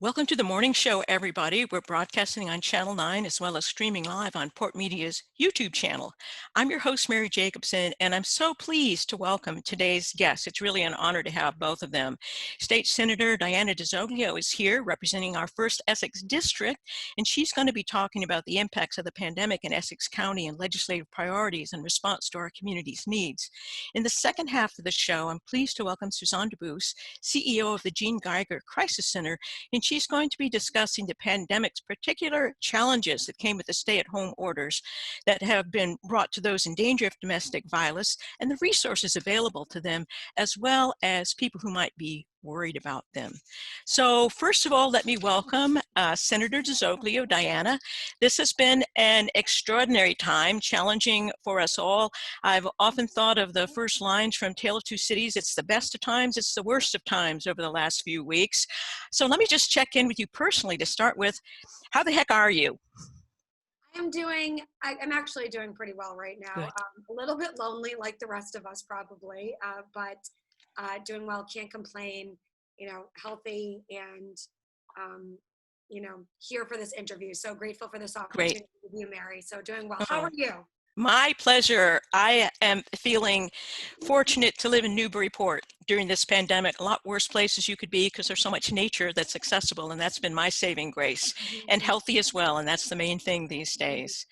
Welcome to the morning show, everybody. We're broadcasting on Channel 9 as well as streaming live on Port Media's YouTube channel. I'm your host, Mary Jacobsen, and I'm so pleased to welcome today's guests. It's really an honor to have both of them. State Senator Diana DiZoglio is here representing our 1st Essex District, and she's going to be talking about the impacts of the pandemic in Essex County and legislative priorities in response to our community's needs. In the second half of the show, I'm pleased to welcome Suzanne Dubus, CEO of the Jeanne Geiger Crisis Center, and she's going to be discussing the pandemic's particular challenges that came with the stay-at-home orders that have been brought to those in danger of domestic violence and the resources available to them, as well as people who might be worried about them. So first of all, let me welcome Senator DiZoglio, Diana. This has been an extraordinary time, challenging for us all. I've often thought of the first lines from Tale of Two Cities: it's the best of times, it's the worst of times over the last few weeks. So let me just check in with you personally to start with. How the heck are you? I'm actually doing pretty well right now. Good. A little bit lonely like the rest of us probably, but doing well, can't complain, healthy and, here for this interview. So grateful for this Great. opportunity with you, Mary. So doing well. How Oh, are you? my pleasure. I am feeling fortunate to live in Newburyport during this pandemic. A lot worse places you could be because there's so much nature that's accessible, and that's been my saving grace. And healthy as well, and that's the main thing these days.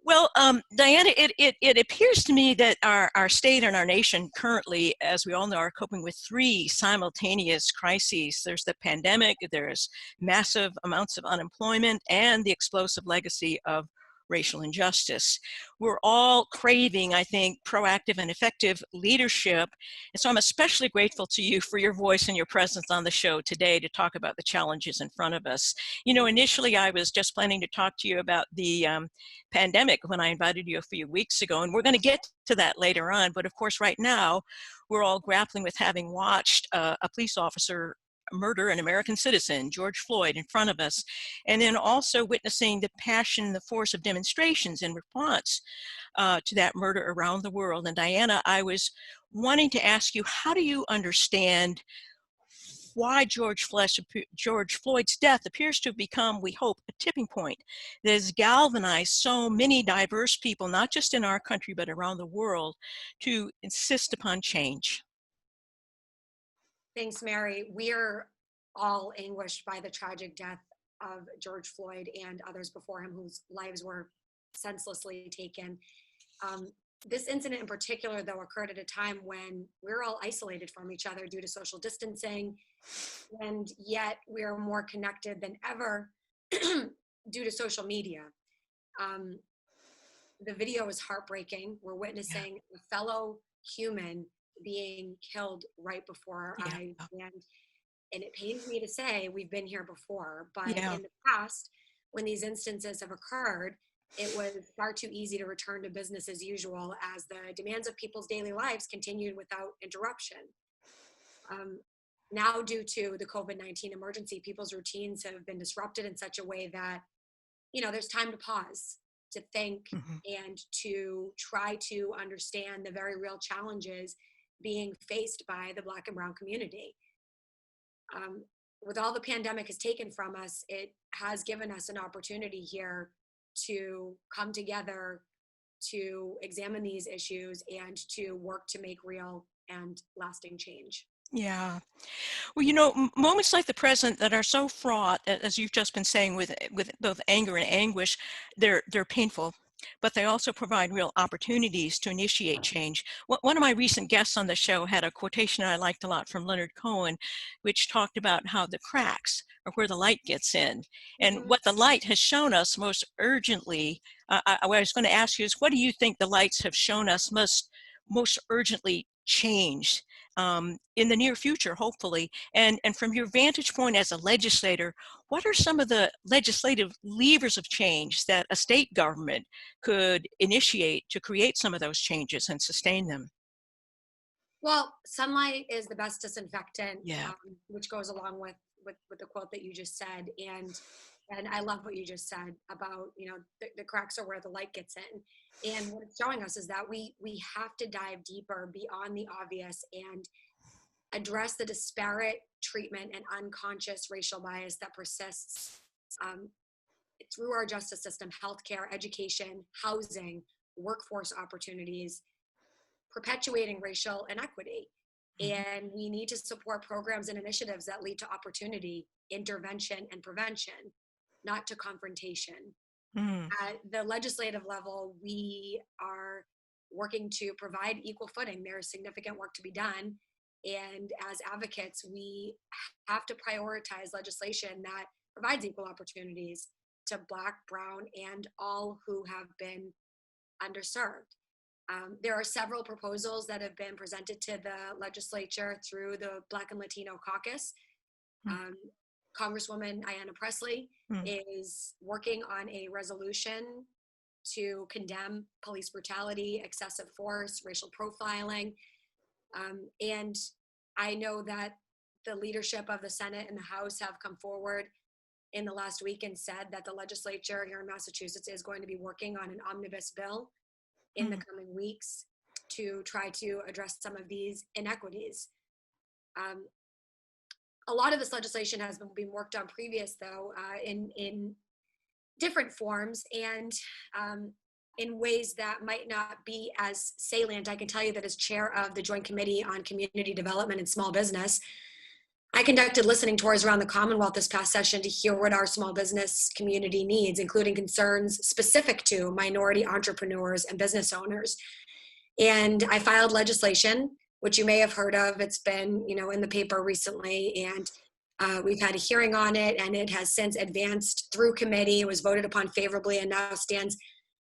Well, Diana, it appears to me that our state and our nation currently, as we all know, are coping with 3 simultaneous crises. There's the pandemic, there's massive amounts of unemployment, and the explosive legacy of racial injustice. We're all craving, I think, proactive and effective leadership. And so I'm especially grateful to you for your voice and your presence on the show today to talk about the challenges in front of us. You know, initially I was just planning to talk to you about the pandemic when I invited you a few weeks ago, and we're going to get to that later on. But of course, right now, we're all grappling with having watched a police officer murder an American citizen, George Floyd, in front of us, and then also witnessing the passion, the force of demonstrations in response to that murder around the world. And Diana, I was wanting to ask you, how do you understand why George Floyd's death appears to have become, we hope, a tipping point that has galvanized so many diverse people, not just in our country, but around the world, to insist upon change? Thanks, Mary. We're all anguished by the tragic death of George Floyd and others before him whose lives were senselessly taken. This incident in particular, though, occurred at a time when we're all isolated from each other due to social distancing, and yet we are more connected than ever due to social media. Um, the video is heartbreaking. We're Yeah, witnessing a fellow human being killed right before our yeah, eyes, and it pains me to say we've been here before, but yeah. in the past, when these instances have occurred, it was far too easy to return to business as usual as the demands of people's daily lives continued without interruption. Um, Now, due to the COVID-19 emergency, people's routines have been disrupted in such a way that, there's time to pause, to think, Mhm. and to try to understand the very real challenges being faced by the Black and Brown community. um, with all the pandemic has taken from us, it has given us an opportunity here to come together, to examine these issues, and to work to make real and lasting change. Yeah. Well, you know, moments like the present that are so fraught, as you've just been saying, with both anger and anguish, they're painful, but they also provide real opportunities to initiate change. One of my recent guests on the show had a quotation I liked a lot from Leonard Cohen, which talked about how the cracks are where the light gets in, and Mhm. what the light has shown us most urgently. What I was going to ask you is, what do you think the lights have shown us most urgently change in the near future, hopefully? And from your vantage point as a legislator, what are some of the legislative levers of change that a state government could initiate to create some of those changes and sustain them? Well, sunlight is the best disinfectant, Yeah. which goes along with the quote that you just said, and I love what you just said about the cracks are where the light gets in, and what it's showing us is that we have to dive deeper beyond the obvious and address the disparate treatment and unconscious racial bias that persists through our justice system, healthcare, education, housing, workforce opportunities, perpetuating racial inequity. And we need to support programs and initiatives that lead to opportunity, intervention, and prevention, not to confrontation. At the legislative level, we are working to provide equal footing. There's significant work to be done. And as advocates, we have to prioritize legislation that provides equal opportunities to Black, Brown, and all who have been underserved. There are several proposals that have been presented to the legislature through the Black and Latino caucus. Congresswoman Ayanna Pressley is working on a resolution to condemn police brutality, excessive force, racial profiling. And I know that the leadership of the Senate and the House have come forward in the last week and said that the legislature here in Massachusetts is going to be working on an omnibus bill in the coming weeks to try to address some of these inequities. A lot of this legislation has been worked on previous, though, in different forms and in ways that might not be as salient. I can tell you that as chair of the Joint Committee on Community Development and Small Business, I conducted listening tours around the Commonwealth this past session to hear what our small business community needs, including concerns specific to minority entrepreneurs and business owners. And I filed legislation, which you may have heard of. It's been, in the paper recently, and we've had a hearing on it, and it has since advanced through committee. It was voted upon favorably and now stands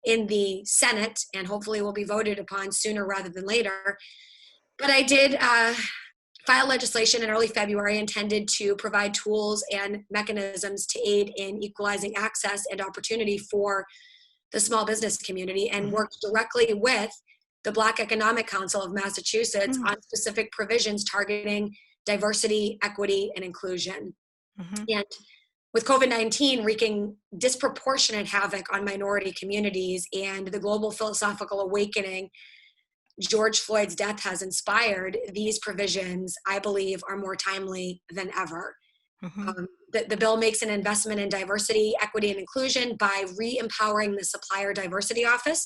in the Senate, and hopefully will be voted upon sooner rather than later. But I did file legislation in early February intended to provide tools and mechanisms to aid in equalizing access and opportunity for the small business community, and work directly with the Black Economic Council of Massachusetts on specific provisions targeting diversity, equity, and inclusion. And with COVID-19 wreaking disproportionate havoc on minority communities and the global philosophical awakening George Floyd's death has inspired, these provisions, I believe, are more timely than ever. The bill makes an investment in diversity, equity, and inclusion by re-empowering the Supplier Diversity Office,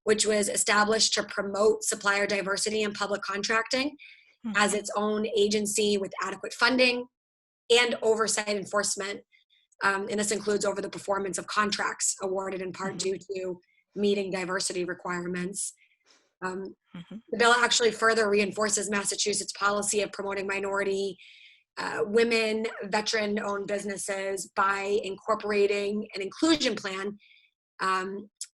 which was established to promote supplier diversity in public contracting as its own agency with adequate funding and oversight enforcement. And this includes over the performance of contracts awarded in part due to meeting diversity requirements. The bill actually further reinforces Massachusetts' policy of promoting minority, women, veteran-owned businesses by incorporating an inclusion plan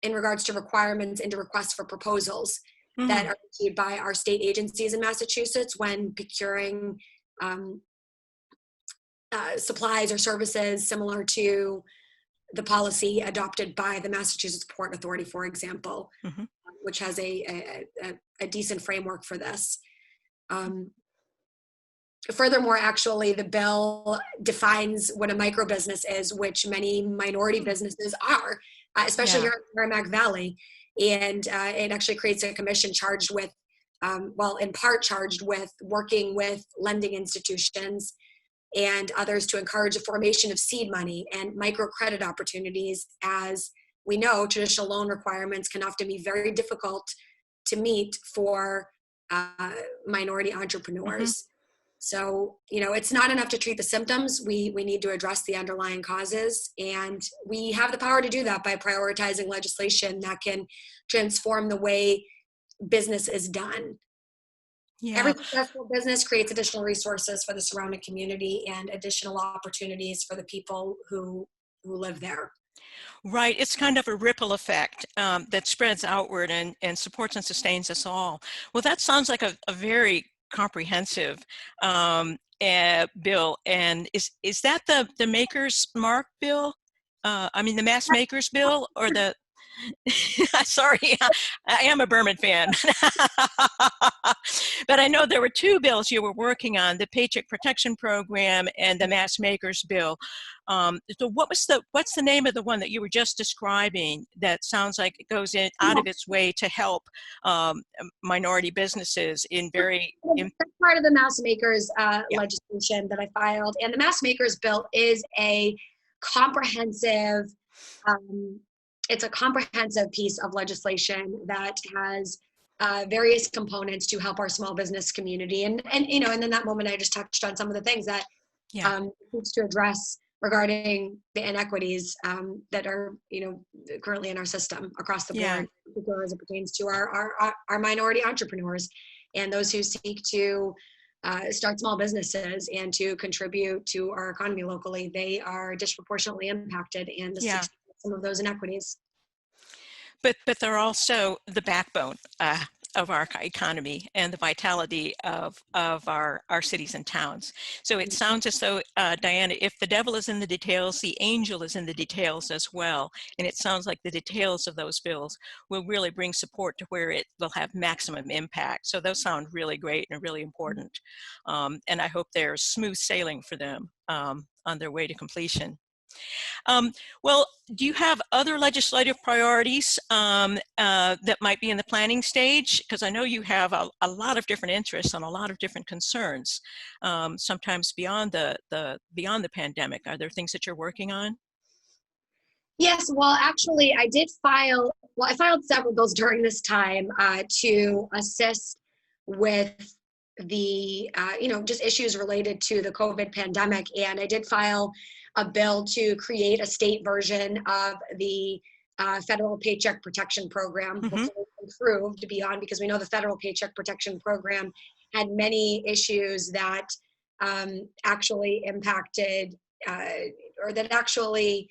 in regards to requirements into requests for proposals that are received by our state agencies in Massachusetts when procuring supplies or services similar to the policy adopted by the Massachusetts Port Authority, for example, which has a decent framework for this. Furthermore, actually, the bill defines what a micro business is, which many minority businesses are, especially here in the Merrimack Valley. And it actually creates a commission charged with, in part charged with working with lending institutions and others to encourage the formation of seed money and microcredit opportunities. As we know, traditional loan requirements can often be very difficult to meet for minority entrepreneurs. So, it's not enough to treat the symptoms. We need to address the underlying causes, and we have the power to do that by prioritizing legislation that can transform the way business is done. Every successful business creates additional resources for the surrounding community and additional opportunities for the people who live there. Right. It's kind of a ripple effect that spreads outward and supports and sustains us all. Well, that sounds like a very comprehensive bill. And is that the Maker's Mark bill? The Mass Makers bill, or the Sorry, I am a Berman fan. But I know there were two bills you were working on, the Paycheck Protection Program and the Mass Makers Bill. So what's the name of the one that you were just describing that sounds like it goes out of its way to help minority businesses in very... That's part of the Mass Makers legislation that I filed. And the Mass Makers Bill is a comprehensive it's a comprehensive piece of legislation that has various components to help our small business community. And in that moment, I just touched on some of the things that needs to address regarding the inequities that are, currently in our system across the board, particularly as it pertains to our minority entrepreneurs and those who seek to start small businesses and to contribute to our economy locally. They are disproportionately impacted, and this is some of those inequities. But they're also the backbone of our economy and the vitality of our cities and towns. So it sounds as though, Diana, if the devil is in the details, the angel is in the details as well. And it sounds like the details of those bills will really bring support to where it will have maximum impact. So those sound really great and really important. And I hope there's smooth sailing for them on their way to completion. Well, do you have other legislative priorities that might be in the planning stage? Because I know you have a lot of different interests and a lot of different concerns, sometimes beyond the pandemic. Are there things that you're working on? Yes, well, actually, I filed several bills during this time to assist with the, just issues related to the COVID pandemic. And I did file a bill to create a state version of the federal Paycheck Protection Program, before improved beyond, because we know the federal Paycheck Protection Program had many issues that actually impacted or that actually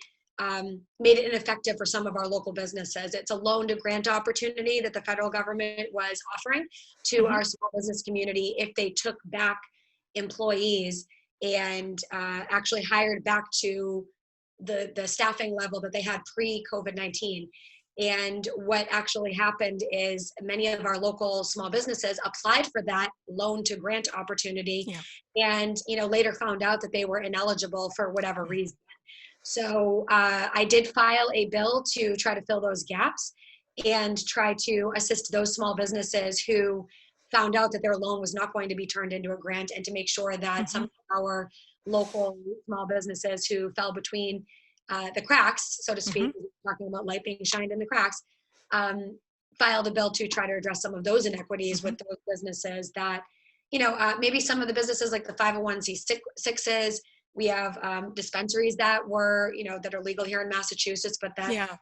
made it ineffective for some of our local businesses. It's a loan to grant opportunity that the federal government was offering to our small business community if they took back employees and actually hired back to the staffing level that they had pre-COVID-19. And what actually happened is many of our local small businesses applied for that loan to grant opportunity and later found out that they were ineligible for whatever reason. So I did file a bill to try to fill those gaps and try to assist those small businesses who found out that their loan was not going to be turned into a grant, and to make sure that some of our local small businesses who fell between the cracks, so to speak, talking about light being shined in the cracks, filed a bill to try to address some of those inequities with those businesses that, maybe some of the businesses like the 501c6s, we have dispensaries that were, that are legal here in Massachusetts, but that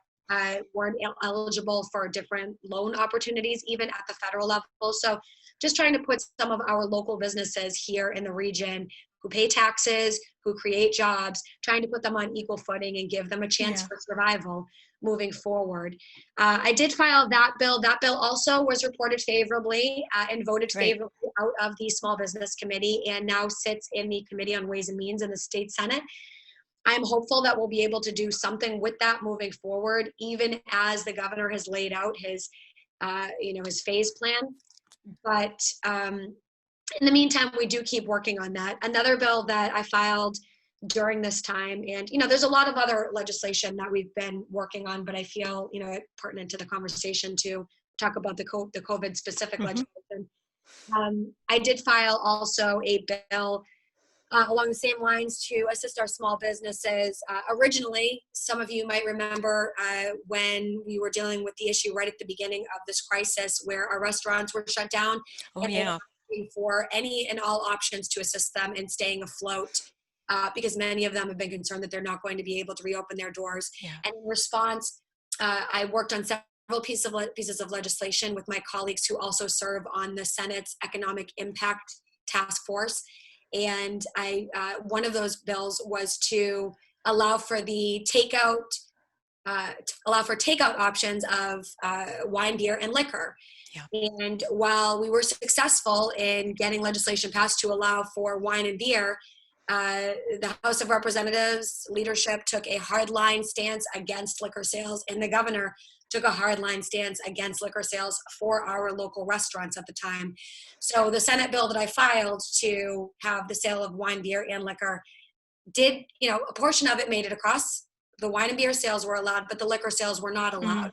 weren't eligible for different loan opportunities, even at the federal level. So just trying to put some of our local businesses here in the region who pay taxes, who create jobs, trying to put them on equal footing and give them a chance for survival moving forward. I did file that bill. That bill also was reported favorably and voted favorably out of the Small Business Committee, and now sits in the Committee on Ways and Means in the State Senate. I'm hopeful that we'll be able to do something with that moving forward, even as the governor has laid out his, his phase plan. But in the meantime, we do keep working on that. Another bill that I filed during this time, and there's a lot of other legislation that we've been working on, but I feel it pertinent to the conversation to talk about the COVID specific legislation. I did file also a bill along the same lines to assist our small businesses. Originally, some of you might remember when we were dealing with the issue right at the beginning of this crisis, where our restaurants were shut down, and they were asking for any and all options to assist them in staying afloat, because many of them have been concerned that they're not going to be able to reopen their doors. And in response, I worked on several pieces of legislation with my colleagues who also serve on the Senate's Economic Impact Task Force. And one of those bills was to allow for the takeout options of wine, beer, and liquor. And while we were successful in getting legislation passed to allow for wine and beer, the House of Representatives leadership took a hardline stance against liquor sales, and the governor took a hardline stance against liquor sales for our local restaurants at the time. So the Senate bill that I filed to have the sale of wine, beer, and liquor did, a portion of it made it across. The wine and beer sales were allowed, but the liquor sales were not allowed.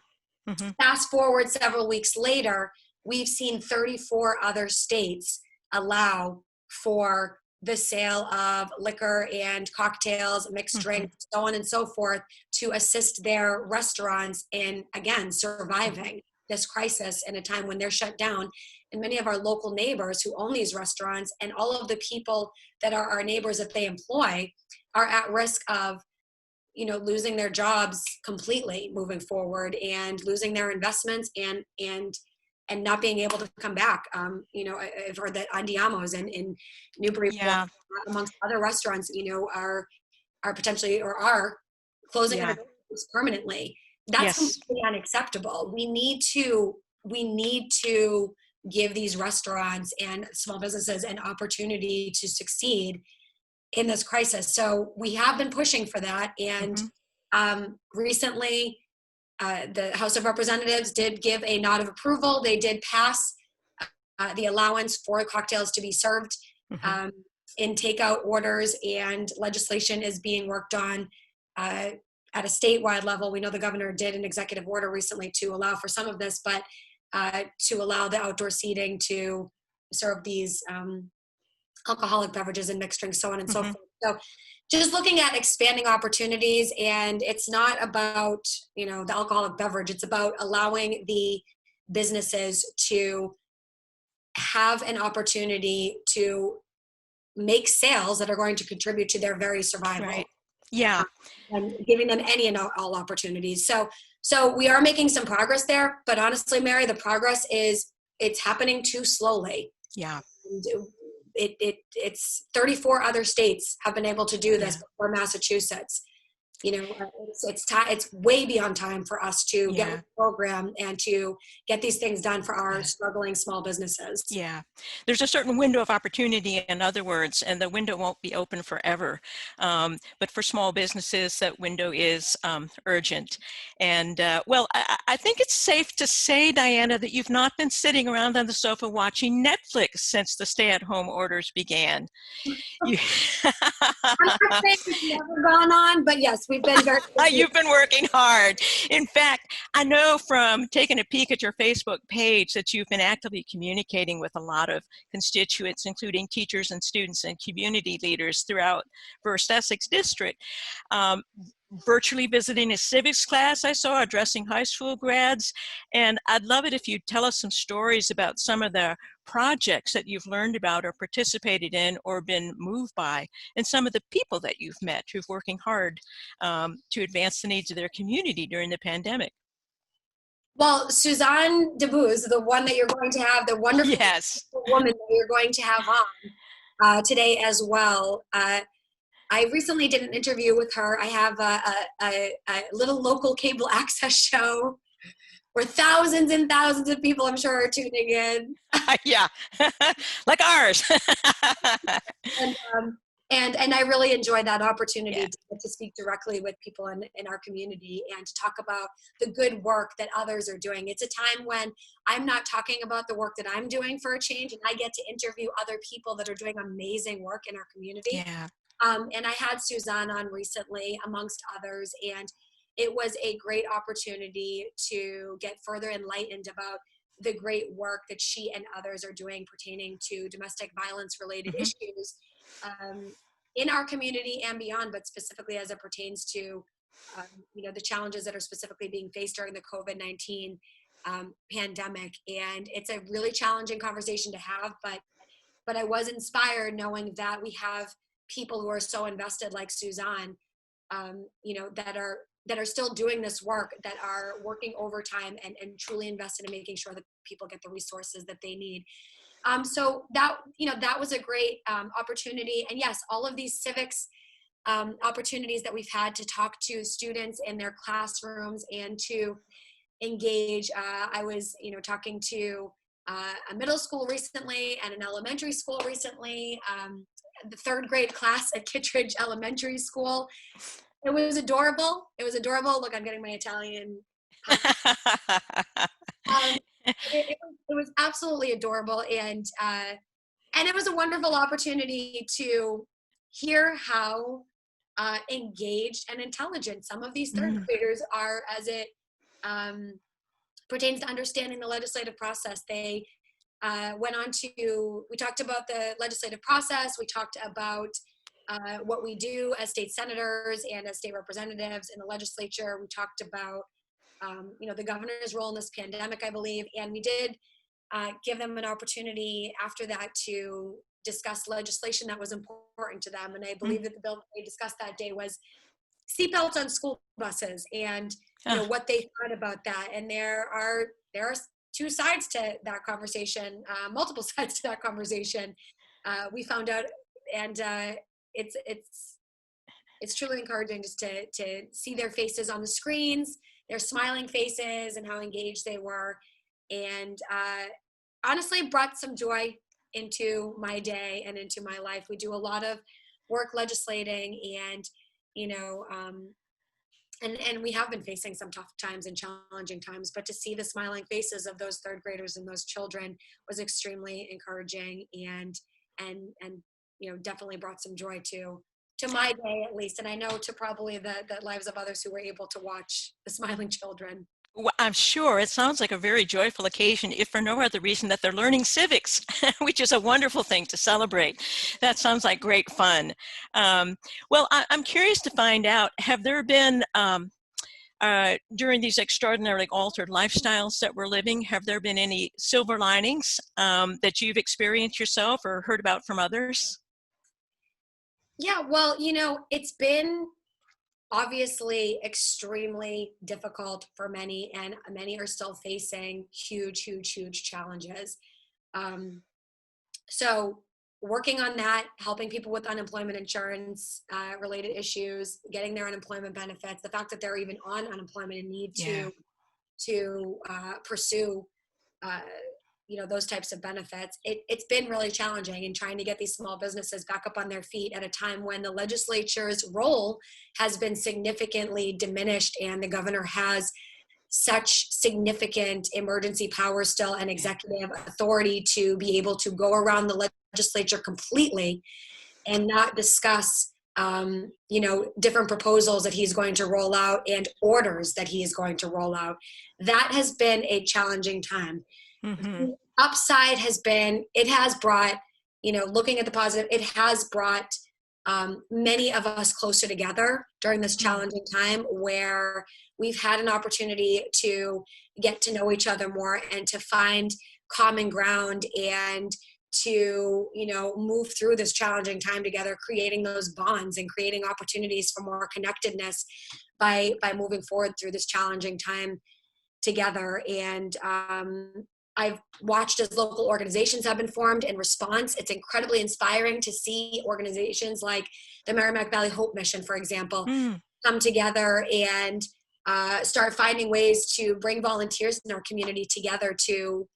Mm-hmm. Fast forward several weeks later, we've seen 34 other states allow for the sale of liquor and cocktails, mixed drinks, so on and so forth, to assist their restaurants in, again, surviving this crisis in a time when they're shut down. And many of our local neighbors who own these restaurants and all of the people that are our neighbors that they employ are at risk of, losing their jobs completely moving forward, and losing their investments and not being able to come back. I've heard that Andiamo's in Newburyport, amongst other restaurants, are potentially or are closing their doors permanently. That's completely unacceptable. We need to give these restaurants and small businesses an opportunity to succeed in this crisis. So we have been pushing for that. And recently, the House of Representatives did give a nod of approval. They did pass the allowance for cocktails to be served in takeout orders, and legislation is being worked on at a statewide level. We know the governor did an executive order recently to allow for some of this, but to allow the outdoor seating to serve these alcoholic beverages and mixed drinks, so on and so forth. So just looking at expanding opportunities, and it's not about, the alcoholic beverage, it's about allowing the businesses to have an opportunity to make sales that are going to contribute to their very survival. Right. Yeah. And giving them any and all opportunities. So we are making some progress there, but honestly, Mary, the progress it's happening too slowly. Yeah. And it's 34 other states have been able to do this before Massachusetts. It's way beyond time for us to get a program and to get these things done for our struggling small businesses. Yeah, there's a certain window of opportunity, in other words, and the window won't be open forever. But for small businesses, that window is urgent. And I think it's safe to say, Diana, that you've not been sitting around on the sofa watching Netflix since the stay-at-home orders began. I'm not saying it's never gone on, but yes, we've been very busy. You've been working hard. In fact, I know from taking a peek at your Facebook page that you've been actively communicating with a lot of constituents, including teachers and students and community leaders throughout First Essex District. Virtually visiting a civics class I saw, addressing high school grads. And I'd love it if you'd tell us some stories about some of the projects that you've learned about or participated in or been moved by, and some of the people that you've met who've working hard to advance the needs of their community during the pandemic. Well, Suzanne Dubus, the one that you're going to have, the wonderful woman that you're going to have on today as well. I recently did an interview with her. I have a little local cable access show where thousands and thousands of people, I'm sure, are tuning in. Yeah, like ours. And I really enjoyed that opportunity to speak directly with people in our community and to talk about the good work that others are doing. It's a time when I'm not talking about the work that I'm doing for a change, and I get to interview other people that are doing amazing work in our community. Yeah. And I had Suzanne on recently, amongst others, and it was a great opportunity to get further enlightened about the great work that she and others are doing pertaining to domestic violence related issues in our community and beyond, but specifically as it pertains to the challenges that are specifically being faced during the COVID-19 pandemic. And it's a really challenging conversation to have, but I was inspired knowing that we have people who are so invested, like Suzanne, that are still doing this work, that are working overtime and truly invested in making sure that people get the resources that they need. So that was a great opportunity. And yes, all of these civics opportunities that we've had to talk to students in their classrooms and to engage. I was, talking to a middle school recently and an elementary school recently, the third grade class at Kittredge Elementary School. It was adorable. It was adorable. Look, I'm getting my Italian. Um, it was absolutely adorable, and it was a wonderful opportunity to hear how engaged and intelligent some of these third graders are as it pertains to understanding the legislative process. They went on to, we talked about the legislative process. We talked about what we do as state senators and as state representatives in the legislature. We talked about, the governor's role in this pandemic, I believe, and we did give them an opportunity after that to discuss legislation that was important to them. And I believe that the bill that they discussed that day was seatbelts on school buses, and what they thought about that. And there are two sides to that conversation, multiple sides to that conversation. We found out, and it's truly encouraging just to see their faces on the screens, their smiling faces, and how engaged they were. And honestly brought some joy into my day and into my life. We do a lot of work legislating, and and we have been facing some tough times and challenging times, but to see the smiling faces of those third graders and those children was extremely encouraging, and definitely brought some joy to my day, at least. And I know to probably the lives of others who were able to watch the smiling children. Well, I'm sure it sounds like a very joyful occasion, if for no other reason that they're learning civics, which is a wonderful thing to celebrate. That sounds like great fun. Well, I'm curious to find out, have there been, during these extraordinarily altered lifestyles that we're living, have there been any silver linings that you've experienced yourself or heard about from others? Yeah, well, it's been obviously extremely difficult for many, and many are still facing huge, huge, huge challenges. So working on that, helping people with unemployment insurance related issues, getting their unemployment benefits, the fact that they're even on unemployment and need to pursue those types of benefits. It's been really challenging in trying to get these small businesses back up on their feet at a time when the legislature's role has been significantly diminished, and the governor has such significant emergency power still and executive authority to be able to go around the legislature completely and not discuss different proposals that he's going to roll out and orders that he is going to roll out. That has been a challenging time. The upside has been, it has brought, looking at the positive, it has brought many of us closer together during this challenging time, where we've had an opportunity to get to know each other more and to find common ground and to, move through this challenging time together, creating those bonds and creating opportunities for more connectedness by moving forward through this challenging time together. And I've watched as local organizations have been formed in response. It's incredibly inspiring to see organizations like the Merrimack Valley Hope Mission, for example, come together and start finding ways to bring volunteers in our community together to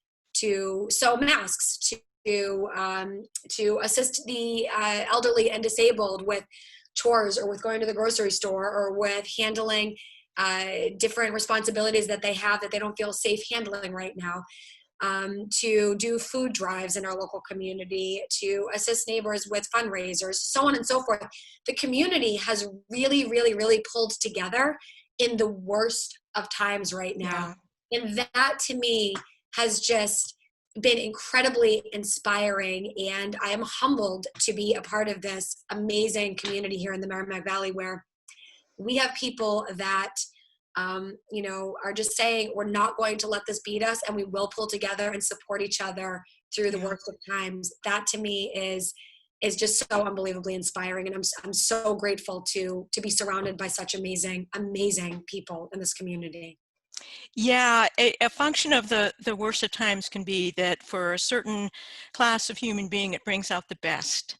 sew masks, to assist the elderly and disabled with chores, or with going to the grocery store, or with handling different responsibilities that they have that they don't feel safe handling right now. To do food drives in our local community, to assist neighbors with fundraisers, so on and so forth. The community has really, really, really pulled together in the worst of times right now. Yeah. And that to me has just been incredibly inspiring. And I am humbled to be a part of this amazing community here in the Merrimack Valley, where we have people that are just saying, we're not going to let this beat us, and we will pull together and support each other through the worst of times. That to me is just so unbelievably inspiring. And I'm so grateful to be surrounded by such amazing, amazing people in this community. Yeah, a function of the worst of times can be that for a certain class of human being, it brings out the best.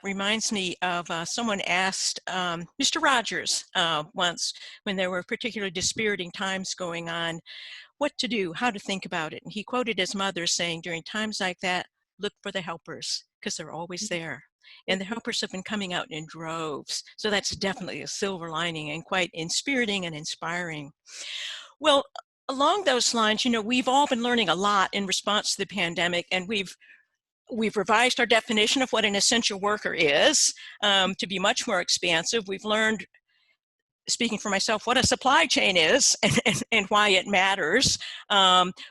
Reminds me of someone asked Mr. Rogers once, when there were particularly dispiriting times going on, what to do, how to think about it. And he quoted his mother saying, during times like that, look for the helpers, because they're always there. and the helpers have been coming out in droves. So that's definitely a silver lining and quite inspiriting and inspiring. Well, along those lines, we've all been learning a lot in response to the pandemic, and we've revised our definition of what an essential worker is to be much more expansive. We've learned, speaking for myself, what a supply chain is and why it matters.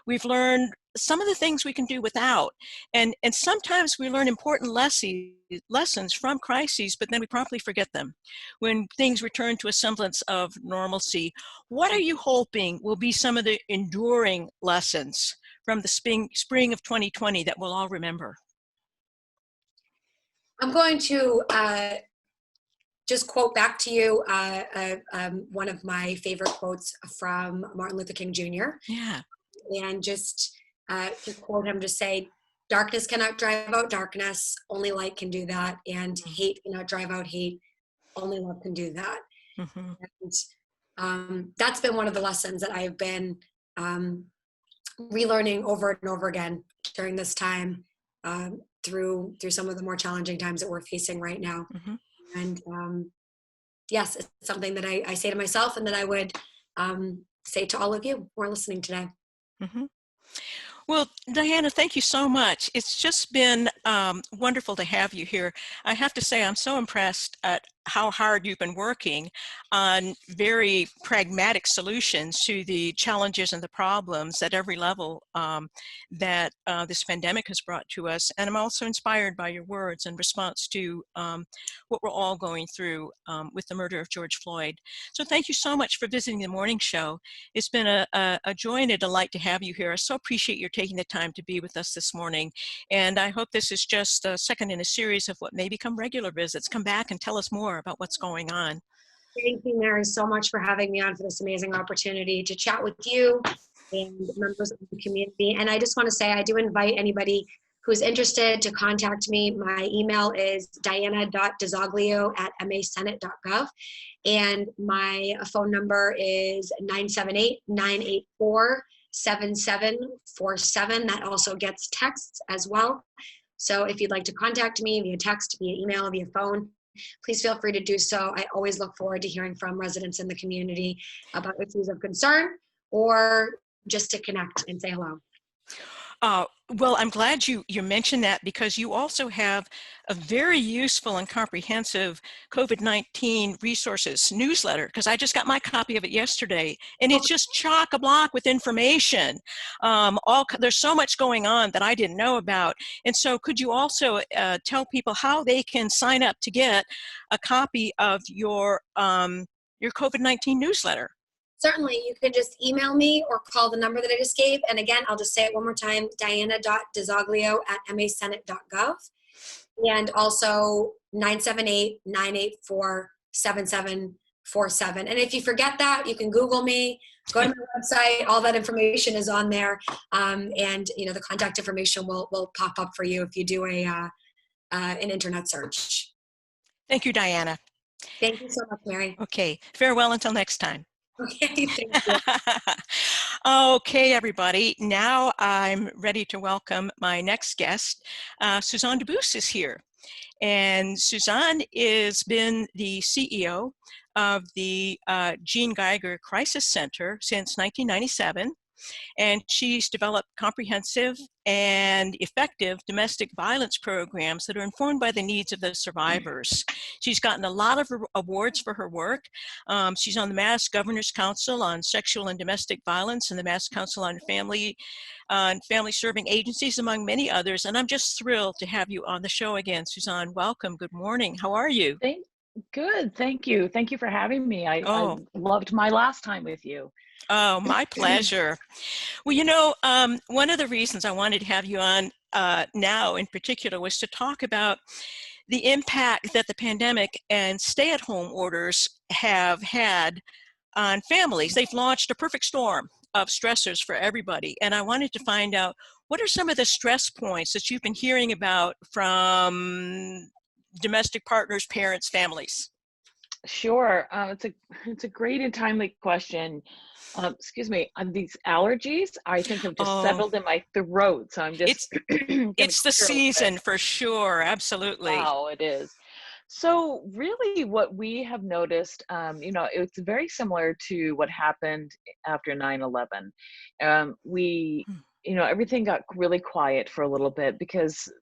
We've learned some of the things we can do without. And sometimes we learn important lessons from crises, but then we promptly forget them when things return to a semblance of normalcy. What are you hoping will be some of the enduring lessons from the spring of 2020 that we'll all remember? I'm going to just quote back to you one of my favorite quotes from Martin Luther King Jr. Yeah. And just to quote him, to say, "Darkness cannot drive out darkness, only light can do that. And hate cannot drive out hate, only love can do that." Mm-hmm. And that's been one of the lessons that I've been relearning over and over again during this time, through some of the more challenging times that we're facing right now. Mm-hmm. And yes, it's something that I say to myself, and that I would say to all of you who are listening today. Mm-hmm. Well, Diana, thank you so much. It's just been wonderful to have you here. I have to say, I'm so impressed at how hard you've been working on very pragmatic solutions to the challenges and the problems at every level that this pandemic has brought to us. And I'm also inspired by your words in response to what we're all going through with the murder of George Floyd. So thank you so much for visiting the morning show. It's been a joy and a delight to have you here. I so appreciate your taking the time to be with us this morning. And I hope this is just a second in a series of what may become regular visits. Come back and tell us more about what's going on. Thank you, Mary, so much for having me on for this amazing opportunity to chat with you and members of the community. And I just want to say, I do invite anybody who's interested to contact me. My email is diana.dizoglio@masenate.gov. And my phone number is 978-984-7747. That also gets texts as well. So if you'd like to contact me via text, via email, via phone, please feel free to do so. I always look forward to hearing from residents in the community about issues of concern, or just to connect and say hello. Well, I'm glad you mentioned that, because you also have a very useful and comprehensive COVID-19 resources newsletter, because I just got my copy of it yesterday, and it's just chock-a-block with information. There's so much going on that I didn't know about. And so could you also tell people how they can sign up to get a copy of your COVID-19 newsletter? Certainly, you can just email me or call the number that I just gave. And again, I'll just say it one more time, diana.dizoglio@masenate.gov. And also 978-984-7747. And if you forget that, you can Google me, go to my website, all that information is on there. And the contact information will pop up for you if you do an internet search. Thank you, Diana. Thank you so much, Mary. Okay, farewell until next time. Okay, thank you. Okay, everybody. Now I'm ready to welcome my next guest. Suzanne Dubus is here. And Suzanne has been the CEO of the Jeanne Geiger Crisis Center since 1997. And she's developed comprehensive and effective domestic violence programs that are informed by the needs of the survivors. She's gotten a lot of awards for her work. She's on the Mass Governor's Council on Sexual and Domestic Violence and the Mass Council on Family Serving Agencies, among many others. And I'm just thrilled to have you on the show again. Suzanne, welcome. Good morning. How are you? Good. Thank you. Thank you for having me. I loved my last time with you. Oh, my pleasure. Well, one of the reasons I wanted to have you on now in particular was to talk about the impact that the pandemic and stay-at-home orders have had on families. They've launched a perfect storm of stressors for everybody. And I wanted to find out, what are some of the stress points that you've been hearing about from domestic partners, parents, families? Sure. It's a great and timely question. Excuse me. These allergies, I think, have just Oh, settled in my throat, so I'm just it's going to it's the clear a little bit. season for sure. Absolutely. Wow, it is. So really what we have noticed, it's very similar to what happened after 9/11. We, Mm. everything got really quiet for a little bit because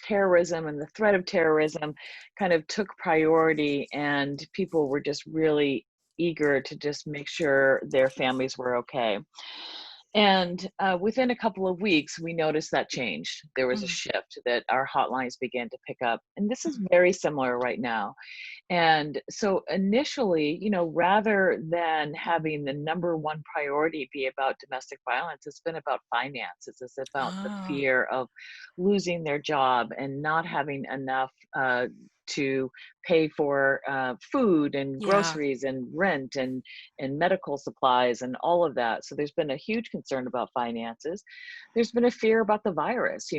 terrorism and the threat of terrorism kind of took priority, and people were just really eager to just make sure their families were okay. And within a couple of weeks, we noticed that changed. There was a Mm. shift that our hotlines began to pick up. And this is Mm. very similar right now. And so initially, rather than having the number one priority be about domestic violence, it's been about finances. It's about the Ah, fear of losing their job and not having enough to pay for food and yeah. groceries and rent and medical supplies and all of that. So there's been a huge concern about finances. There's been a fear about the virus.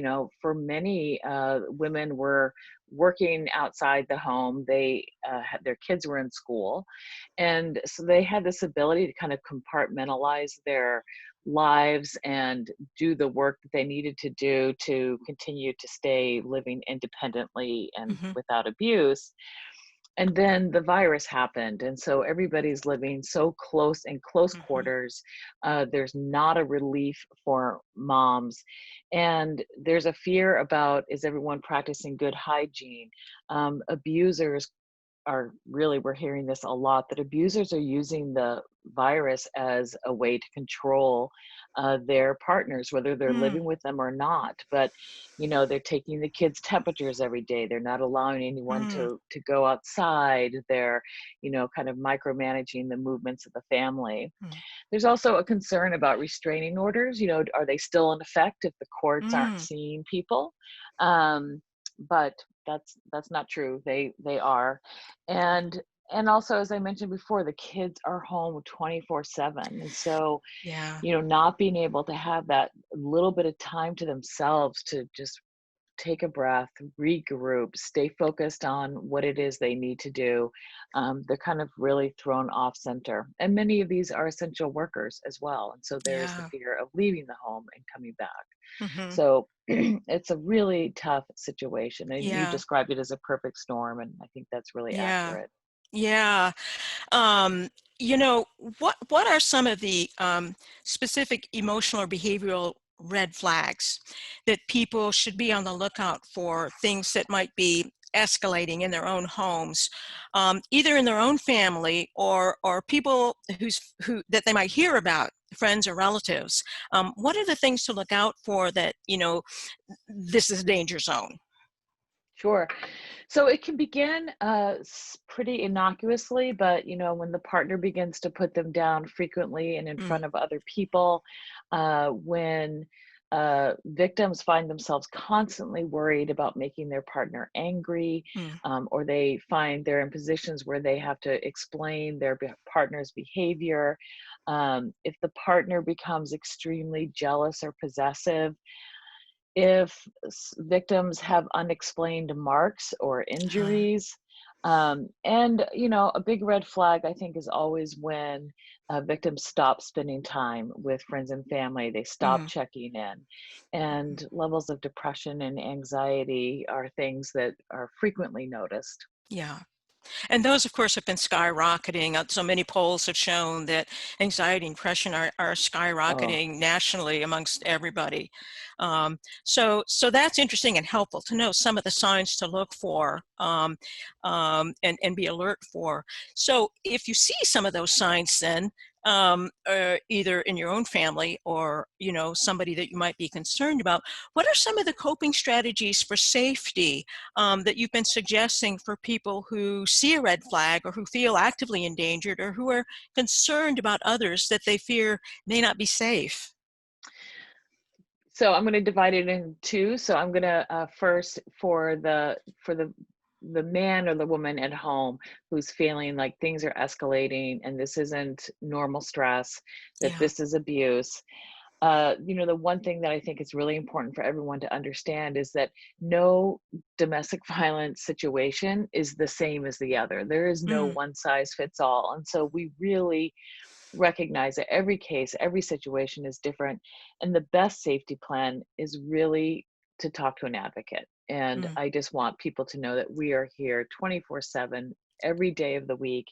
For many women were working outside the home. They had their kids were in school, and so they had this ability to kind of compartmentalize their lives and do the work that they needed to do to continue to stay living independently and Hmm. without abuse. And then the virus happened, and so everybody's living so close in close Hmm. quarters. There's not a relief for moms, and there's a fear about, is everyone practicing good hygiene? Abusers are really, we're hearing this a lot, that abusers are using the virus as a way to control their partners, whether they're Mm. living with them or not. But they're taking the kids' temperatures every day. They're not allowing anyone Mm. to go outside. They're kind of micromanaging the movements of the family. Mm. There's also a concern about restraining orders. Are they still in effect if the courts aren't Mm. seeing people? But that's not true. They are. And also, as I mentioned before, the kids are home 24/7. And so, Yeah. not being able to have that little bit of time to themselves to just take a breath, regroup, stay focused on what it is they need to do. They're kind of really thrown off center. And many of these are essential workers as well. And so there is the Yeah. fear of leaving the home and coming back. Hmm. So it's a really tough situation. And you Yeah. described it as a perfect storm. And I think that's really Yeah. accurate. Yeah. Um, what are some of the specific emotional or behavioral red flags that people should be on the lookout for, things that might be escalating in their own homes, either in their own family or people who that they might hear about, friends or relatives? What are the things to look out for that, this is a danger zone? Sure. So it can begin pretty innocuously, but when the partner begins to put them down frequently and in Mm. front of other people, when victims find themselves constantly worried about making their partner angry, Mm. or they find they're in positions where they have to explain their partner's behavior. If the partner becomes extremely jealous or possessive, if victims have unexplained marks or Uh, injuries. And a big red flag, I think, is always when victims stop spending time with friends and family. They stop mm. checking in. And levels of depression and anxiety are things that are frequently noticed. Yeah. And those, of course, have been skyrocketing. So many polls have shown that anxiety and depression are Oh, skyrocketing nationally amongst everybody. So that's interesting and helpful to know some of the signs to look for, and be alert for. So if you see some of those signs, then either in your own family or somebody that you might be concerned about, what are some of the coping strategies for safety that you've been suggesting for people who see a red flag or who feel actively endangered or who are concerned about others that they fear may not be safe? so I'm going to divide it in two. So I'm going to first for the man or the woman at home who's feeling like things are escalating and this isn't normal stress, that Yeah. this is abuse. The one thing that I think is really important for everyone to understand is that no domestic violence situation is the same as the other. There is no Mm, one size fits all. And so we really recognize that every case, every situation is different. And the best safety plan is really to talk to an advocate. And mm. I just want people to know that we are here 24/7 every day of the week,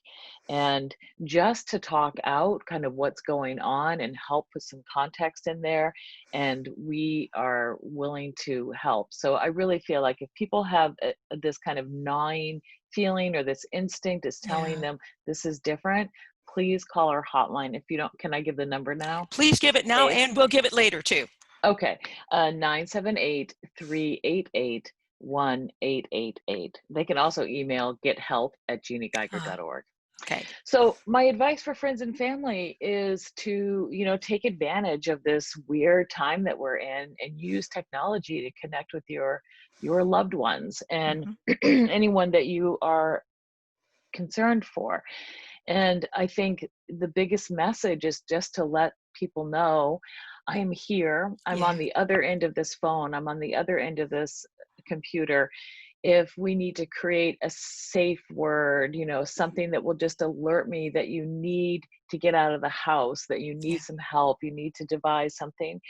and just to talk out kind of what's going on and help put some context in there, and we are willing to help. So I really feel like if people have this kind of gnawing feeling, or this instinct is telling Yeah. them this is different, please call our hotline. If you don't, can I give the number now? Please give it now, Case. and we'll give it later too. Okay, 978-388-1888. They can also email Uh, gethelp@jeanniegeiger.org. okay. So my advice for friends and family is to, take advantage of this weird time that we're in, and use technology to connect with your loved ones, and Hmm. anyone that you are concerned for. And I think the biggest message is just to let people know, I am here. I'm Yeah. on the other end of this phone. I'm on the other end of this computer. If we need to create a safe word, something that will just alert me that you need to get out of the house, that you Yeah. need some help, you need to devise something.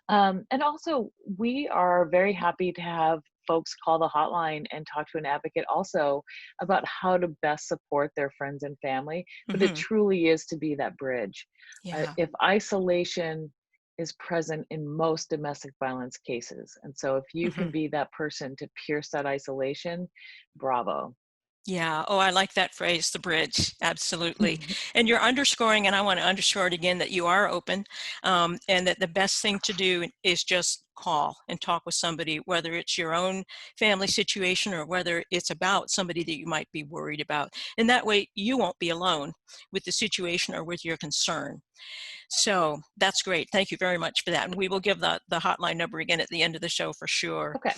And also, we are very happy to have folks call the hotline and talk to an advocate also about how to best support their friends and family. But it Hmm. truly is to be that bridge. Yeah. If isolation is present in most domestic violence cases, and so if you Hmm. can be that person to pierce that isolation, bravo. Yeah. Oh, I like that phrase, the bridge. Absolutely. And you're underscoring, and I want to underscore it again, that you are open, and that the best thing to do is just call and talk with somebody, whether it's your own family situation or whether it's about somebody that you might be worried about. And that way you won't be alone with the situation or with your concern. So that's great. Thank you very much for that. And we will give the hotline number again at the end of the show for sure. Okay.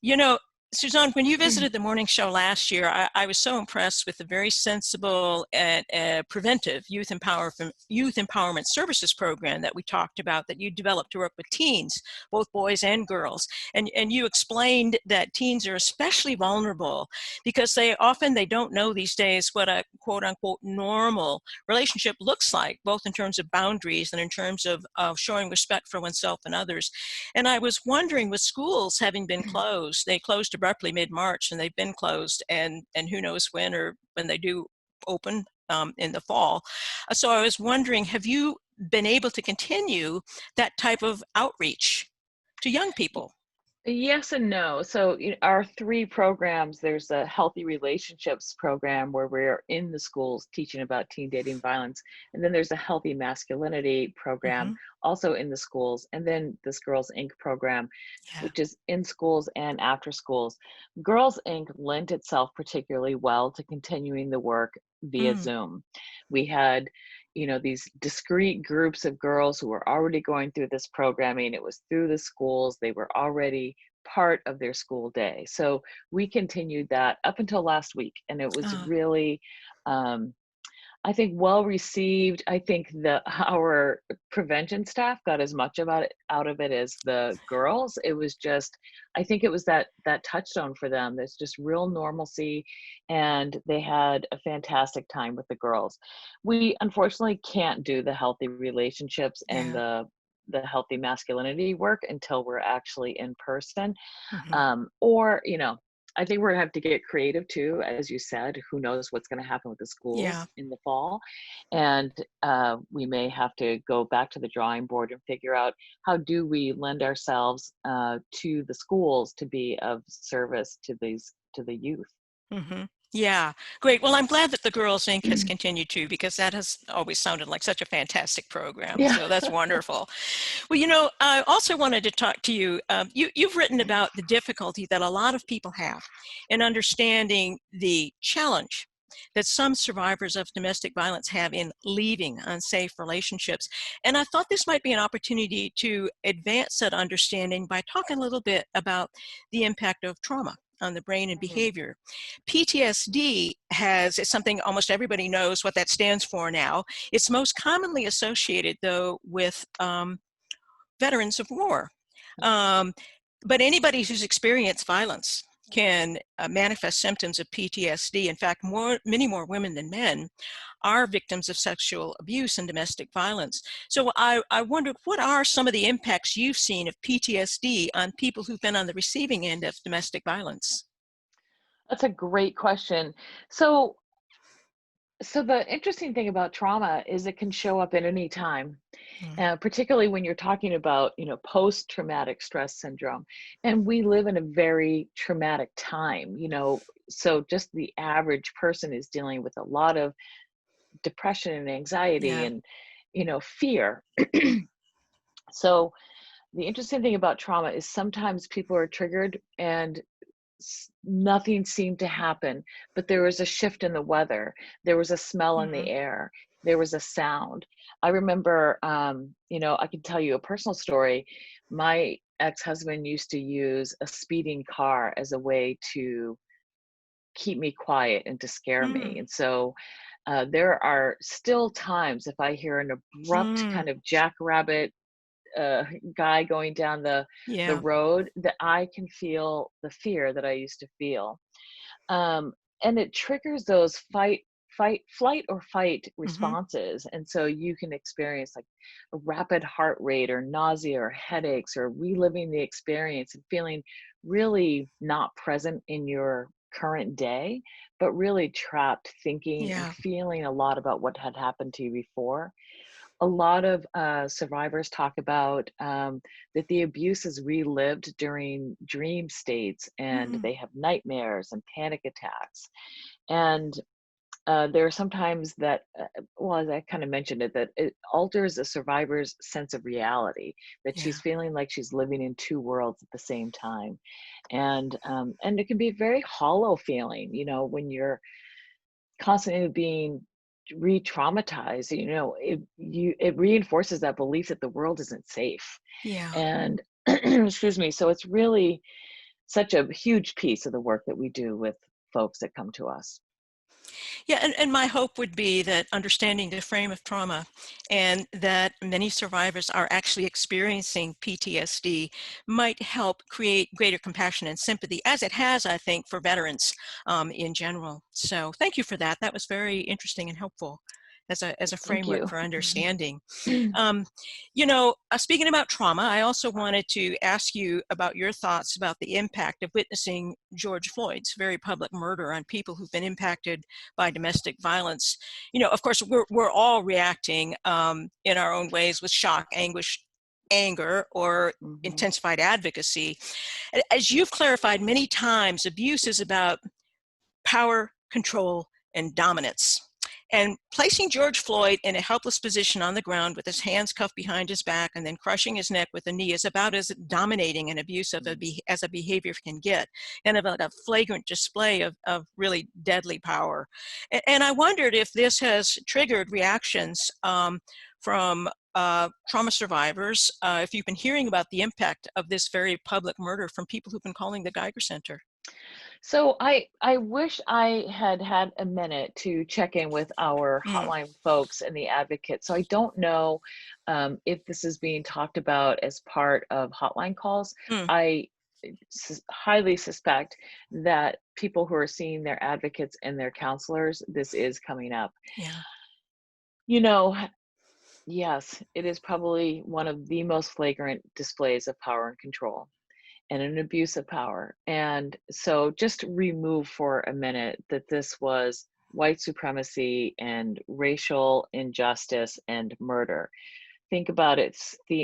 You know, Suzanne, when you visited the morning show last year, I was so impressed with the very sensible and preventive youth empowerment services program that we talked about, that you developed to work with teens, both boys and girls. And you explained that teens are especially vulnerable because they don't know these days what a quote unquote normal relationship looks like, both in terms of boundaries and in terms of showing respect for oneself and others. And I was wondering, with schools having been closed, they closed abruptly mid-March, and they've been closed, and who knows when, or when they do open in the fall. So I was wondering, have you been able to continue that type of outreach to young people? Yes and no. So our three programs, there's a healthy relationships program where we're in the schools teaching about teen dating violence. And then there's a healthy masculinity program Hmm. also in the schools. And then this Girls Inc. program, Yeah. which is in schools and after schools. Girls Inc. lent itself particularly well to continuing the work via Mm. Zoom. We had these discrete groups of girls who were already going through this programming. It was through the schools. They were already part of their school day. So we continued that up until last week. And it was Ah. really, um, I think, well received. I think our prevention staff got as much out of it as the girls. It was just, I think it was that touchstone for them. There's just real normalcy, and they had a fantastic time with the girls. We unfortunately can't do the healthy relationships and Yeah. the healthy masculinity work until we're actually in person. Hmm. Or, I think we're gonna have to get creative too, as you said. Who knows what's gonna happen with the Yeah. schools in the fall? And we may have to go back to the drawing board and figure out, how do we lend ourselves to the schools to be of service to the youth. Hmm. Yeah, great. Well, I'm glad that the Girls Inc. has continued to, because that has always sounded like such a fantastic program. Yeah. So that's wonderful. Well, I also wanted to talk to you. You've written about the difficulty that a lot of people have in understanding the challenge that some survivors of domestic violence have in leaving unsafe relationships. And I thought this might be an opportunity to advance that understanding by talking a little bit about the impact of trauma on the brain and Mhm. behavior. PTSD is something almost everybody knows what that stands for now. It's most commonly associated, though, with veterans of war. But anybody who's experienced violence can manifest symptoms of PTSD. In fact, many more women than men are victims of sexual abuse and domestic violence. So I wondered, what are some of the impacts you've seen of PTSD on people who've been on the receiving end of domestic violence? That's a great question. So, so the interesting thing about trauma is it can show up at any time, Mm. particularly when you're talking about, post-traumatic stress syndrome. And we live in a very traumatic time, so just the average person is dealing with a lot of depression and anxiety Yeah. and, fear. So the interesting thing about trauma is sometimes people are triggered and nothing seemed to happen, but there was a shift in the weather. There was a smell in the Mhm. air. There was a sound. I remember, I can tell you a personal story. My ex-husband used to use a speeding car as a way to keep me quiet and to scare me. Mm. And so there are still times if I hear an abrupt Mm. kind of jackrabbit guy going down the Yeah. road, that I can feel the fear that I used to feel. Um, and it triggers those flight or fight Hmm. responses. And so you can experience like a rapid heart rate or nausea or headaches or reliving the experience and feeling really not present in your current day, but really trapped thinking and Yeah. feeling a lot about what had happened to you before. A lot of survivors talk about that the abuse is relived during dream states and Mm. they have nightmares and panic attacks. And there are sometimes that, well, as I kind of mentioned it, that it alters a survivor's sense of reality, that Yeah. she's feeling like she's living in two worlds at the same time. And it can be a very hollow feeling, when you're constantly being re-traumatized. It reinforces that belief that the world isn't safe. Yeah. And excuse me, so it's really such a huge piece of the work that we do with folks that come to us. Yeah, and my hope would be that understanding the frame of trauma and that many survivors are actually experiencing PTSD might help create greater compassion and sympathy, as it has, I think, for veterans in general. So thank you for that. That was very interesting and helpful as a Thank framework you. for understanding. Um, speaking about trauma, I also wanted to ask you about your thoughts about the impact of witnessing George Floyd's very public murder on people who've been impacted by domestic violence. Of course, we're all reacting in our own ways with shock, anguish, anger, or Mhm. intensified advocacy. As you've clarified many times, abuse is about power, control, and dominance. And placing George Floyd in a helpless position on the ground with his hands cuffed behind his back and then crushing his neck with a knee is about as dominating and abusive as a behavior can get, and about a flagrant display of really deadly power. And I wondered if this has triggered reactions from trauma survivors, if you've been hearing about the impact of this very public murder from people who've been calling the Geiger Center. So I wish I had had a minute to check in with our Mm. hotline folks and the advocates. So I don't know if this is being talked about as part of hotline calls. Mm. I highly suspect that people who are seeing their advocates and their counselors, this is coming up. Yeah. You know, yes, it is probably one of the most flagrant displays of power and control and an abuse of power. And so just remove for a minute that this was white supremacy and racial injustice and murder. Think about it,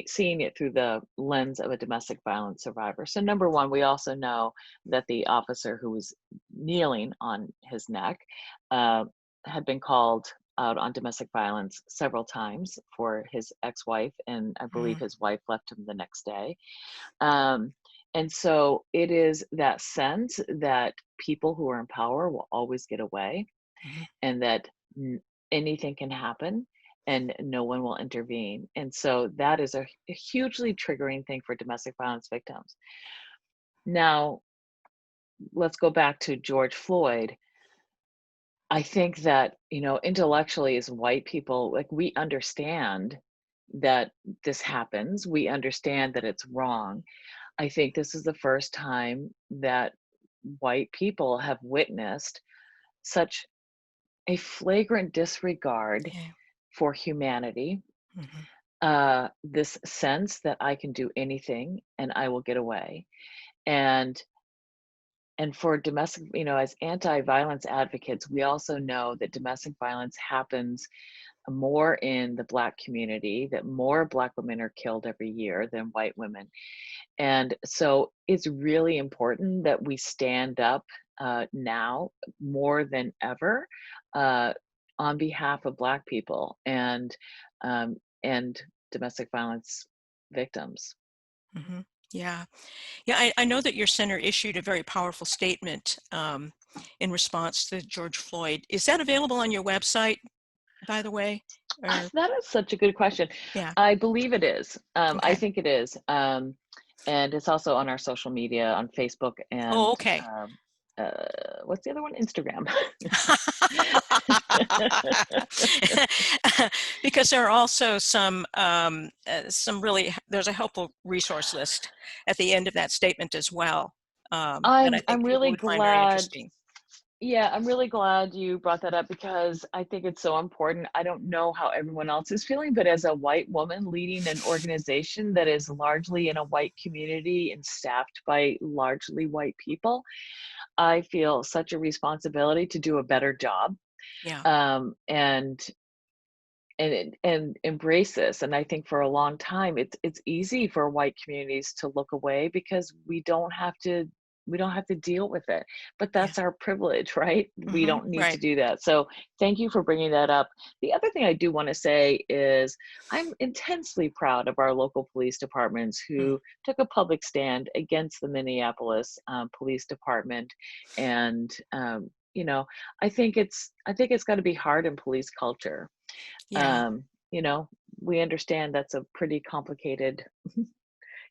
seeing it through the lens of a domestic violence survivor. So number one, we also know that the officer who was kneeling on his neck uh, had been called out on domestic violence several times for his ex-wife, and I believe Mm. his wife left him the next day. Um, and so it is that sense that people who are in power will always get away, Mhm. and that anything can happen and no one will intervene. And so that is a hugely triggering thing for domestic violence victims. Now, let's go back to George Floyd. I think that, intellectually as white people, like we understand that this happens. We understand that it's wrong. I think this is the first time that white people have witnessed such a flagrant disregard Yeah. for humanity, Mhm. this sense that I can do anything and I will get away. And for domestic, as anti-violence advocates, we also know that domestic violence happens more in the Black community, that more Black women are killed every year than white women. And so it's really important that we stand up now more than ever uh, on behalf of Black people um, and domestic violence victims. Mhm. Yeah. Yeah, I know that your center issued a very powerful statement in response to George Floyd. Is that available on your website, by the way? Or That is such a good question. yeah. I believe it is. I Okay. think it is. And it's also on our social media on Facebook Oh, and okay. what's the other one? Instagram. Because there are also some really, there's a helpful resource list at the end of that statement as well, that I think I'm people really would find very glad. interesting. Yeah, I'm really glad you brought that up because I think it's so important. I don't know how everyone else is feeling, but as a white woman leading an organization that is largely in a white community and staffed by largely white people, I feel such a responsibility to do a better job, Yeah. and and embrace this. And I think for a long time, it's easy for white communities to look away because we don't have to deal with it. But Yeah. that's our privilege, right? We don't need to Right. do that. So thank you for bringing that up. The other thing I do want to say is I'm intensely proud of our local police departments Mm. who took a public stand against the Minneapolis Police Department, and I think it's got to be hard in police culture. Yeah. um, we understand that's a pretty complicated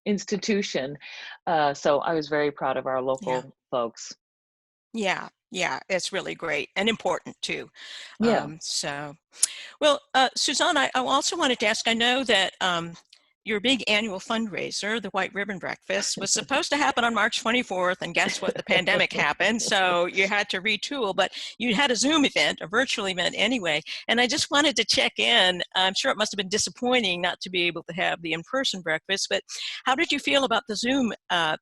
institution. So I was very proud of our Yeah. local folks. Yeah. Yeah. It's really great and important too. Yeah. So, well, Suzanne, I also wanted to ask, I know that your big annual fundraiser, the White Ribbon Breakfast, was supposed to happen on March 24th, and guess what? The pandemic happened, so you had to retool, but you had a Zoom event, a virtual event anyway, and I just wanted to check in. I'm sure it must have been disappointing not to be able to have the in-person breakfast, but how did you feel about the Zoom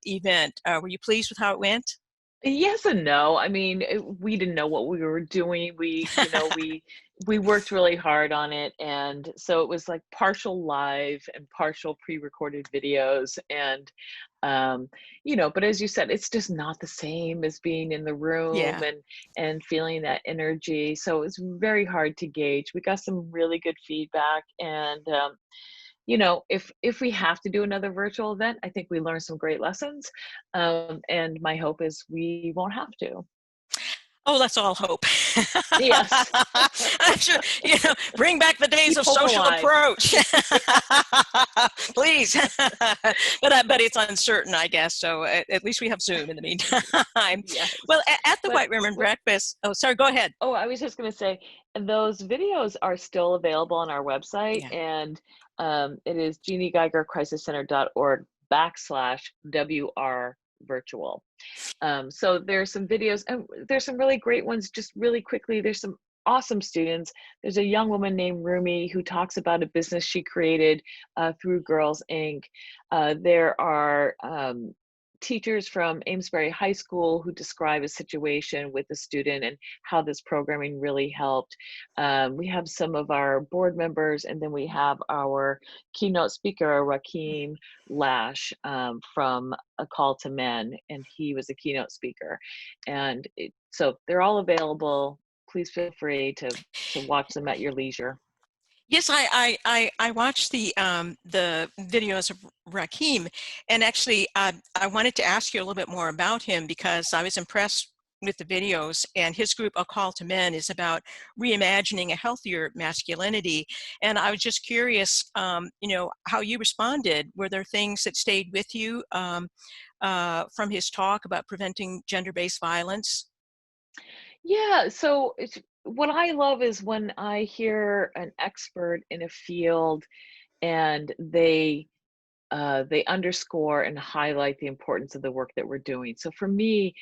event? Were you pleased with how it went? Yes and no. I mean, we didn't know what we were doing. We worked really hard on it, and so it was like partial live and partial pre-recorded videos. And but as you said, it's just not the same as being in the room Yeah. and feeling that energy. So it's very hard to gauge. We got some really good feedback, and if we have to do another virtual event, I think we learned some great lessons. And my hope is we won't have to. Oh, let's all hope. Yes. I'm sure, bring back the days Keep of hope social alive. approach. Please. But it's uncertain, I guess. So at least we have Zoom in the meantime. Yes. Well, at the But White Women Breakfast, oh, sorry, go ahead. I was just going to say, those videos are still available on our website, Yeah. and it is jeanniegeigercrisiscenter.org/WR virtual. So there's some videos, and there's some really great ones. Just really quickly, there's some awesome students. There's a young woman named Rumi who talks about a business she created through Girls Inc. There are teachers from Amesbury High School who describe a situation with a student and how this programming really helped. We have some of our board members, and then we have our keynote speaker, Rakeem Lash, from A Call to Men, and he was a keynote speaker. And so they're all available. Please feel free to watch them at your leisure. Yes, I watched the videos of Rakim, and actually I wanted to ask you a little bit more about him because I was impressed with the videos. And his group, A Call to Men, is about reimagining a healthier masculinity. And I was just curious, how you responded. Were there things that stayed with you from his talk about preventing gender-based violence? Yeah, so what I love is when I hear an expert in a field and they underscore and highlight the importance of the work that we're doing. So for me,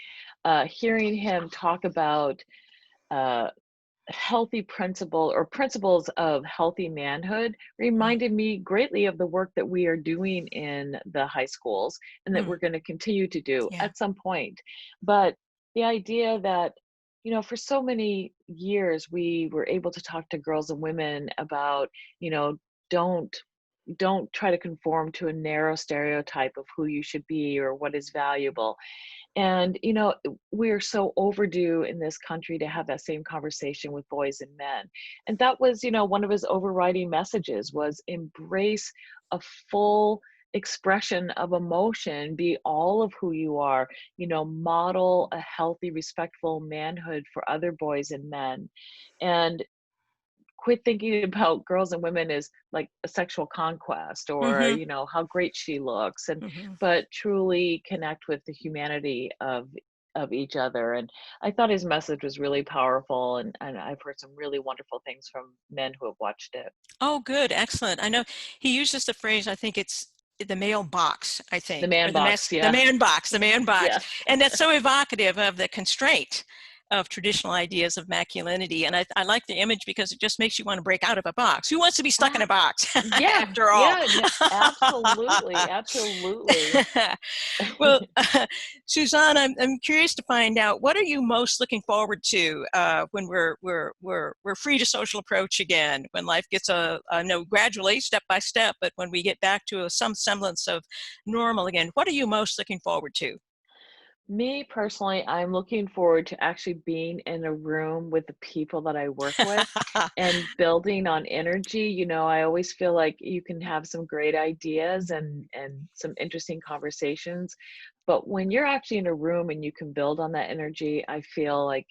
hearing him talk about uh, healthy principles of healthy manhood reminded me greatly of the work that we are doing in the high schools and that Mm, we're going to continue to do yeah. at some point. But the idea that, for so many years we were able to talk to girls and women about, don't don't try to conform to a narrow stereotype of who you should be or what is valuable. And, we're so overdue in this country to have that same conversation with boys and men. And that was, one of his overriding messages was embrace a full expression of emotion, be all of who you are, model a healthy, respectful manhood for other boys and men. And quit thinking about girls and women as like a sexual conquest or Mm-hmm. how great she looks, and Mm-hmm. but truly connect with the humanity of each other. And I thought his message was really powerful, and I've heard some really wonderful things from men who have watched it. Oh, good. Excellent. I know he uses the phrase, I think it's the male box, I The think, or man box, yeah. the man box. Yeah. And that's so evocative of the constraint of traditional ideas of masculinity. And I like the image because it just makes you want to break out of a box. Who wants to be stuck in a box Yeah, after all? yeah, no, absolutely, absolutely. Well, Suzanne, I'm curious to find out, what are you most looking forward to when we're free to social approach again, when life gets no, gradually, step by step, but when we get back to some semblance of normal again, what are you most looking forward to? Me personally, I'm looking forward to actually being in a room with the people that I work with and building on energy. I always feel like you can have some great ideas and some interesting conversations, but when you're actually in a room and you can build on that energy, I feel like,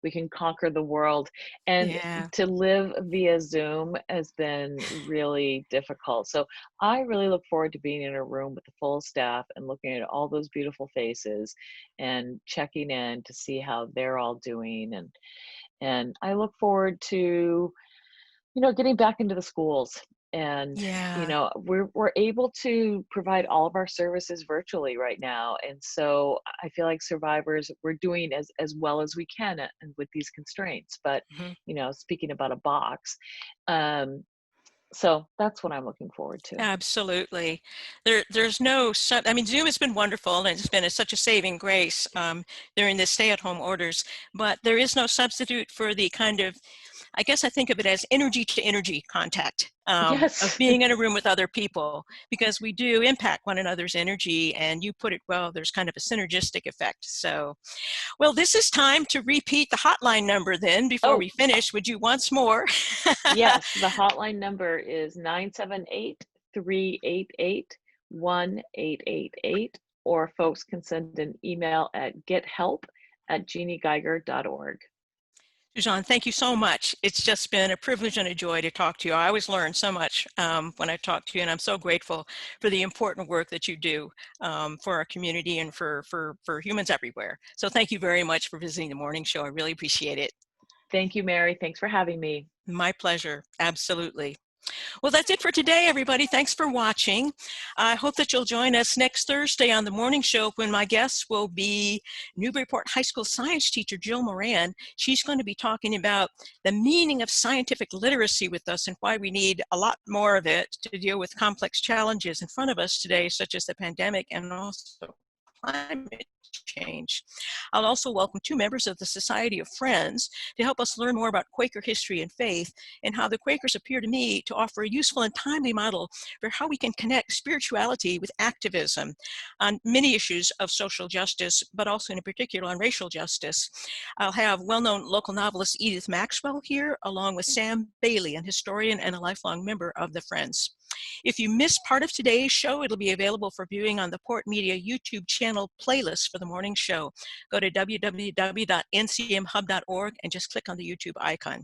we can conquer the world. And Yeah. to live via Zoom has been really difficult. So I really look forward to being in a room with the full staff and looking at all those beautiful faces and checking in to see how they're all doing. And I look forward to, getting back into the schools. And Yeah. we're able to provide all of our services virtually right now, and so I feel like survivors, we're doing as well as we can and with these constraints. But Mhm. speaking about a box, um so that's what I'm looking forward to. Absolutely. There's no, I mean, Zoom has been wonderful and it's been such a saving grace during the stay-at-home orders, but there is no substitute for the kind of, I guess I think of it as energy to energy contact of Yes. being in a room with other people, because we do impact one another's energy, and you put it well, there's kind of a synergistic effect. So, well, this is time to repeat the hotline number then before Oh, we finish. Would you once more? yes, the hotline number is 978-388-1888, or folks can send an email at gethelp@jeanniegeiger.org. Suzanne, thank you so much. It's just been a privilege and a joy to talk to you. I always learn so much when I talk to you, and I'm so grateful for the important work that you do for our community and for humans everywhere. So thank you very much for visiting the morning show. I really appreciate it. Thank you, Mary. Thanks for having me. My pleasure. Absolutely. Well, that's it for today, everybody. Thanks for watching. I hope that you'll join us next Thursday on the morning show, when my guest will be Newburyport High School science teacher Jill Moran. She's going to be talking about the meaning of scientific literacy with us and why we need a lot more of it to deal with complex challenges in front of us today, such as the pandemic and also climate change. I'll also welcome 2 members of the Society of Friends to help us learn more about Quaker history and faith, and how the Quakers appear to me to offer a useful and timely model for how we can connect spirituality with activism on many issues of social justice, but also in particular on racial justice. I'll have well-known local novelist Edith Maxwell here, along with Sam Bailey, an historian and a lifelong member of the Friends. If you missed part of today's show, it'll be available for viewing on the Port Media YouTube channel playlist for the morning show. Go to www.ncmhub.org and just click on the YouTube icon.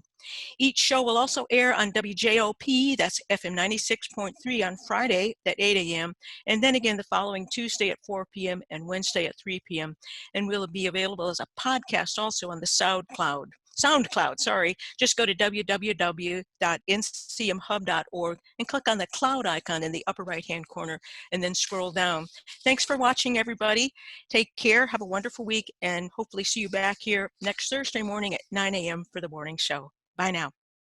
Each show will also air on WJOP, that's FM 96.3 on Friday at 8 a.m., and then again the following Tuesday at 4 p.m. and Wednesday at 3 p.m. And will be available as a podcast also on the SoundCloud. SoundCloud, sorry. Just go to www.ncmhub.org and click on the cloud icon in the upper right-hand corner and then scroll down. Thanks for watching, everybody. Take care, have a wonderful week, and hopefully see you back here next Thursday morning at 9 a.m. for the morning show. Bye now.